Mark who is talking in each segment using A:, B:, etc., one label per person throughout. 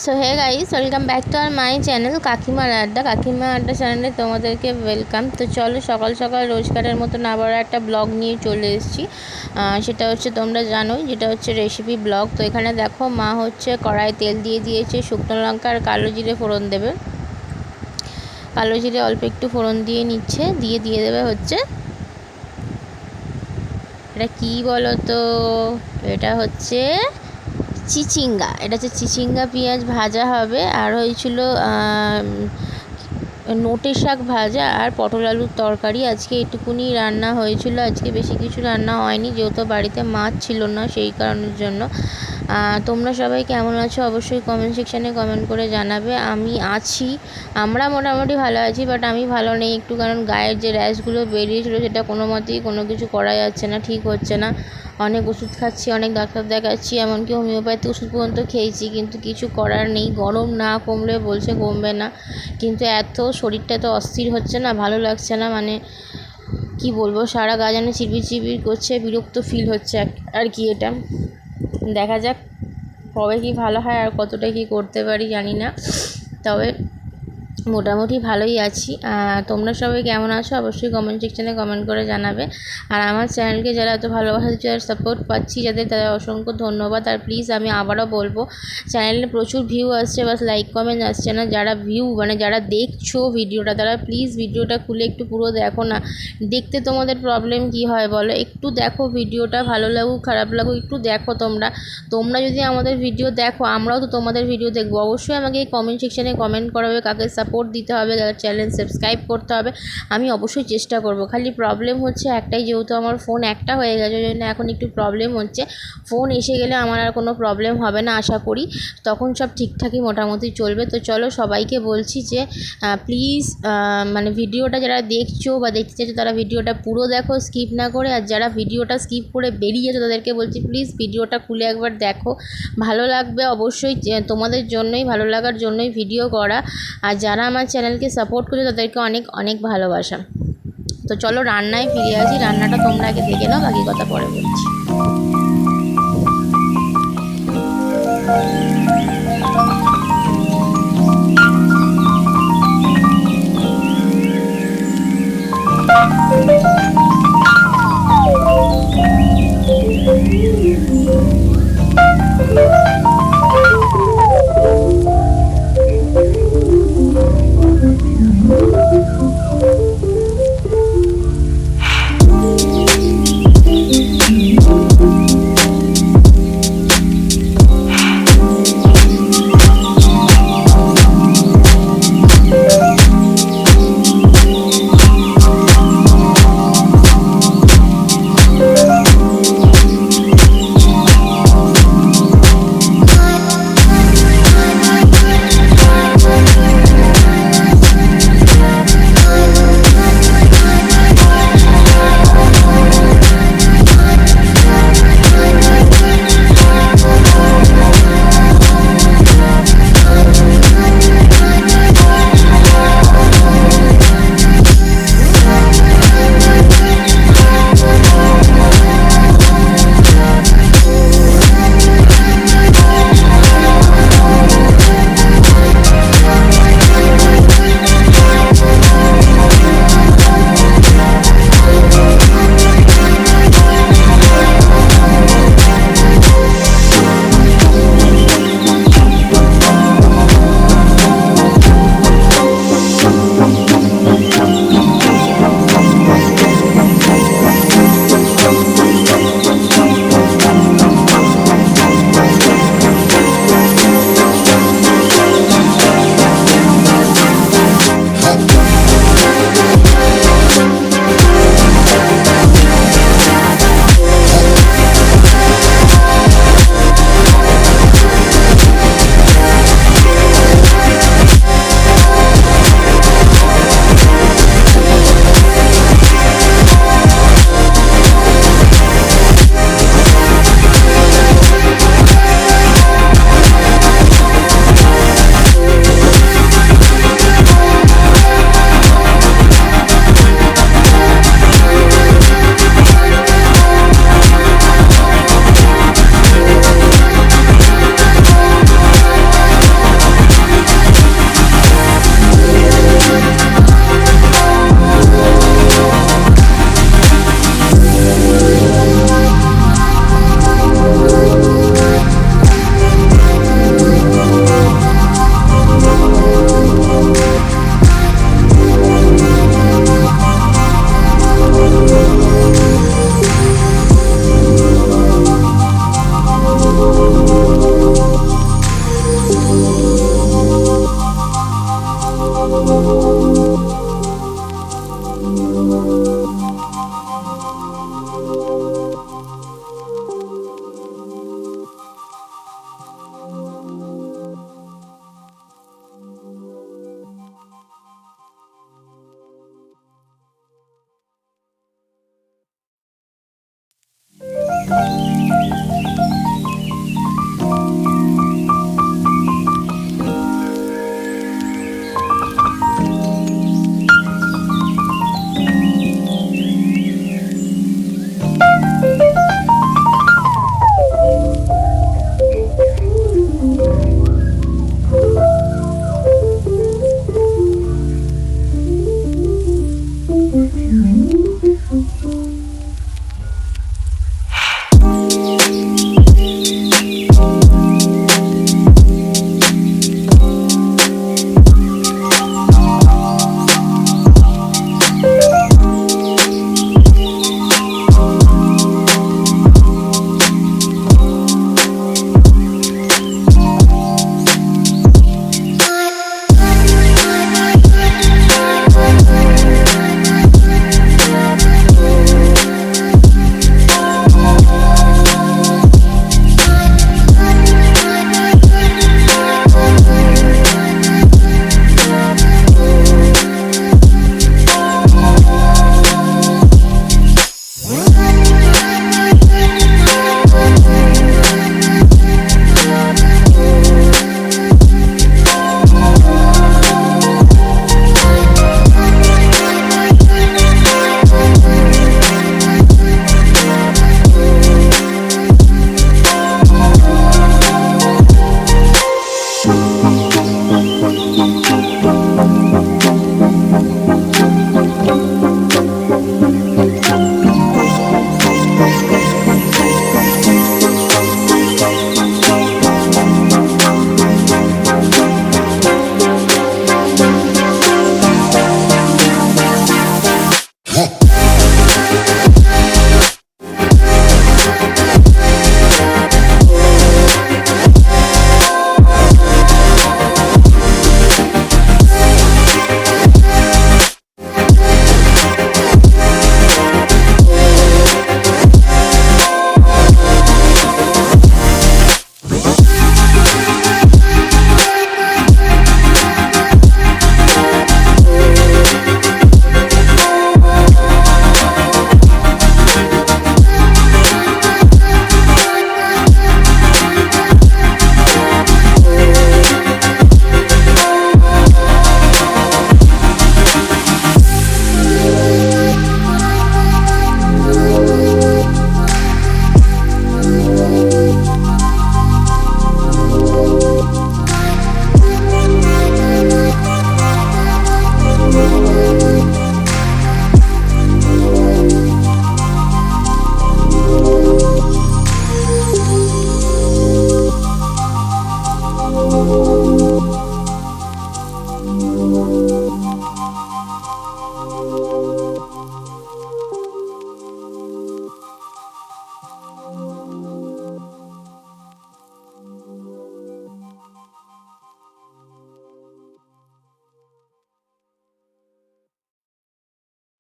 A: So hey guys, welcome back to our my channel কাকিমার আড্ডা চ্যানেলে তোমাদেরকে ওয়েলকাম। তো চলো সকাল সকাল রোজকারের মতন আবার একটা ব্লগ নিয়ে চলে এসেছি। সেটা হচ্ছে তোমরা জানোই, যেটা হচ্ছে রেসিপি ব্লগ। তো এখানে দেখো মা হচ্ছে কড়াই তেল দিয়ে দিয়েছে, শুকনো লঙ্কা আর কালো জিরে ফোড়ন দেবে। কালো জিরে অল্প একটু ফোড়ন দিয়ে নিচ্ছে, দিয়ে দেবে হচ্ছে এটা কি বলো তো, এটা হচ্ছে চিচিঙ্গা। এটা হচ্ছে চিচিঙ্গা পেঁয়াজ ভাজা হবে, আর হয়েছিল নোটে শাক ভাজা আর পটল আলুর তরকারি। আজকে এটুকুনি রান্না হয়েছিল, আজকে বেশি কিছু রান্না হয়নি, যেহেতু বাড়িতে মাছ ছিল না সেই কারণের জন্য। তোমরা সবাই কেমন আছো অবশ্যই কমেন্ট সেকশানে কমেন্ট করে জানাবে। আমরা মোটামুটি ভালো আছি, বাট আমি ভালো নেই একটু, কারণ গায়ের যে র্যাশগুলো বেরিয়েছিলো সেটা কোনো মতেই কোনো কিছু করা যাচ্ছে না, ঠিক হচ্ছে না। অনেক ওষুধ খাচ্ছি, অনেক ডাক্তার দেখাচ্ছি, এমনকি হোমিওপ্যাথি ওষুধ পর্যন্ত খেয়েছি, কিন্তু কিছু করার নেই। গরম না কমলে বলছে কমবে না, কিন্তু এত শরীরটা তো অস্থির হচ্ছে না, ভালো লাগছে না। মানে কি বলবো, সারা গা যেন চিবির করছে, বিরক্ত ফিল হচ্ছে আর কি। এটা দেখা যাক কবে কি ভালো হয় আর কতটা কি করতে পারি জানি না, তবে মোটামুটি ভালোই আছি। তোমরা সবাই কেমন আছো অবশ্যই কমেন্ট সেকশানে কমেন্ট করে জানাবে। আর আমার চ্যানেলকে যারা এত ভালোবাসা দিচ্ছে আর সাপোর্ট পাচ্ছি যাদের, তাদের অসংখ্য ধন্যবাদ। আর প্লিজ আমি আবারও বলবো, চ্যানেলে প্রচুর ভিউ আসছে, বাস লাইক কমেন্ট আসছে না। যারা যারা দেখছো ভিডিওটা, তারা প্লিজ ভিডিওটা খুলে একটু পুরো দেখো না। দেখতে তোমাদের প্রবলেম কি হয় বলো, একটু দেখো ভিডিওটা, ভালো লাগুক খারাপ লাগুক একটু দেখো। তোমরা যদি আমাদের ভিডিও দেখো, আমরাও তো তোমাদের ভিডিও দেখবো। অবশ্যই আমাকে এই কমেন্ট সেকশানে কমেন্ট করা হবে, কাকে সাপোর্ট দিতে হবে, চ্যানেল সাবস্ক্রাইব করতে হবে। আমি অবশ্যই চেষ্টা করব। খালি প্রবলেম হচ্ছে একটাই, যেহেতু আমার ফোন একটা হয়ে গেছে, ওই জন্য এখন একটু প্রবলেম হচ্ছে। ফোন এসে গেলে আমার আর কোনো প্রবলেম হবে না আশা করি, তখন সব ঠিকঠাকই মোটামুটি চলবে। তো চলো সবাইকে বলছি যে প্লিজ মানে ভিডিওটা যারা দেখছো বা দেখতে চাইছো তারা ভিডিওটা পুরো দেখো, স্কিপ না করে। আর যারা ভিডিওটা স্কিপ করে বেরিয়ে যেত তাদেরকে বলছি প্লিজ ভিডিওটা খুলে একবার দেখো, ভালো লাগবে অবশ্যই। তোমাদের জন্যই, ভালো লাগার জন্যই ভিডিও করা। আর যারা আমার চ্যানেলকে সাপোর্ট করছে তাদেরকে অনেক অনেক ভালোবাসা। তো চলো রান্নায় ফিরে আসি, রান্নাটা তোমরা আগে দেখে নাও, বাকি কথা পরে বলছি।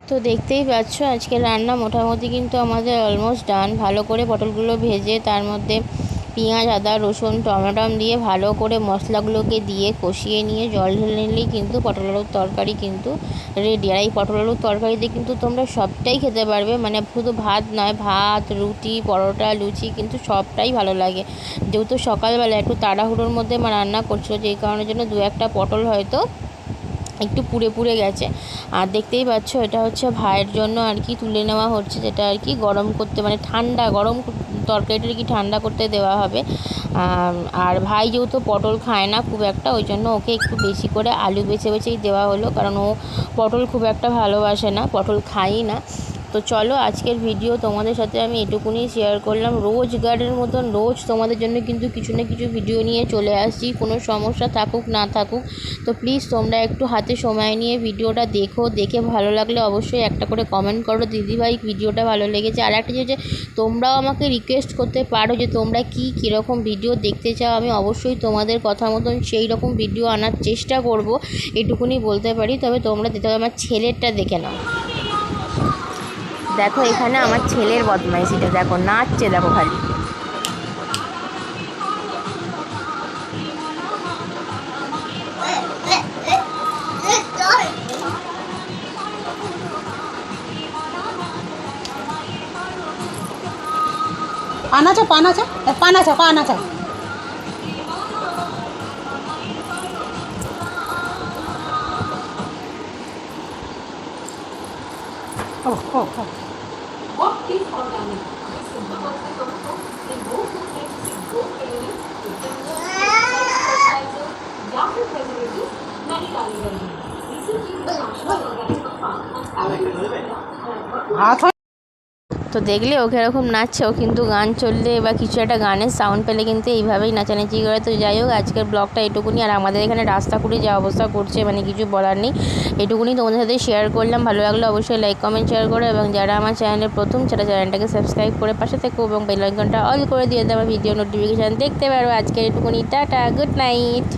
A: তো দেখতেই পাচ্ছ আজকে রান্না মোটামুটি কিন্তু আমাদের অলমোস্ট ডান। ভালো করে পটলগুলো ভেজে তার মধ্যে পেঁয়াজ, আদা, রসুন, টমেটো দিয়ে ভালো করে মশলাগুলোকে দিয়ে কষিয়ে নিয়ে জল ঢেলে নিলেই কিন্তু পটল আলুর তরকারি কিন্তু রেডি। আর এই পটল আলুর তরকারিতে কিন্তু তোমরা সবটাই খেতে পারবে, মানে শুধু ভাত নয়, ভাত, রুটি, পরোটা, লুচি কিন্তু সবটাই ভালো লাগে। যেহেতু সকালবেলা একটু তাড়াহুড়োর মধ্যে রান্না করছো, যেই কারণের জন্য দু একটা পটল হয়তো একটু পুড়ে পুড়ে গেছে। আর দেখতেই পাচ্ছ এটা হচ্ছে ভাইয়ের জন্য আর কি তুলে নেওয়া হচ্ছে, যেটা আর কি গরম করতে, মানে ঠান্ডা গরম তরকারিটা আর কি ঠান্ডা করতে দেওয়া হবে। আর ভাই যেহেতু পটল খায় না খুব একটা, ওই জন্য ওকে একটু বেশি করে আলু বেছে বেছেই দেওয়া হলো, কারণ ও পটল খুব একটা ভালোবাসে না, পটল খায়ই না। তো চলো আজকের ভিডিও তোমাদের সাথে আমি এটুকুনি শেয়ার করলাম। রোজগারের মতন রোজ তোমাদের জন্য কিন্তু কিছু না কিছু ভিডিও নিয়ে চলে আসছি, কোনো সমস্যা থাকুক না থাকুক। তো প্লিজ তোমরা একটু হাতে সময় নিয়ে ভিডিওটা দেখো, দেখে ভালো লাগলে অবশ্যই একটা করে কমেন্ট করো দিদিভাই ভিডিওটা ভালো লেগেছে। আর একটা যে তোমরাও আমাকে রিকোয়েস্ট করতে পারো যে তোমরা কীরকম ভিডিও দেখতে চাও, আমি অবশ্যই তোমাদের কথা মতন সেই রকম ভিডিও আনার চেষ্টা করব, এটুকুনি বলতে পারি। তবে তোমরা যেতে আমার ছেলেরটা দেখে নাও। দেখো এখানে আমার ছেলের বদমাইশিটা দেখো, নাচছে দেখো খালি।
B: पानाचा पानाचा पानाचा पानाचा हो हो हो
C: What is organic? This is the in both methods in both categories, fertilizer, या फिर preservatives नहीं डाले गए हैं। इसी चीज में नेशनल ऑर्गेनिक फार्म
B: हाथ
A: তো দেখলে ওকে এরকম নাচছে, ও কিন্তু গান চললে বা কিছু একটা গানের সাউন্ড পেলে কিন্তু এইভাবেই নাচানাচি করে। তো যাই হোক আজকের ব্লগটা এটুকুনি। আর আমাদের এখানে রাস্তা করে যা অবস্থা করছে মানে কিছু বলার নেই, এটুকুনি তোমাদের সাথে শেয়ার করলাম। ভালো লাগলে অবশ্যই লাইক কমেন্ট শেয়ার করো, এবং যারা আমার চ্যানেলের প্রথম সেটা চ্যানেলটাকে সাবস্ক্রাইব করে পাশে থেকো এবং বেল আইকনটা অল করে দিয়ে আমার ভিডিও নোটিফিকেশান দেখতে পারো। আজকের এটুকুনি, টাটা, গুড নাইট।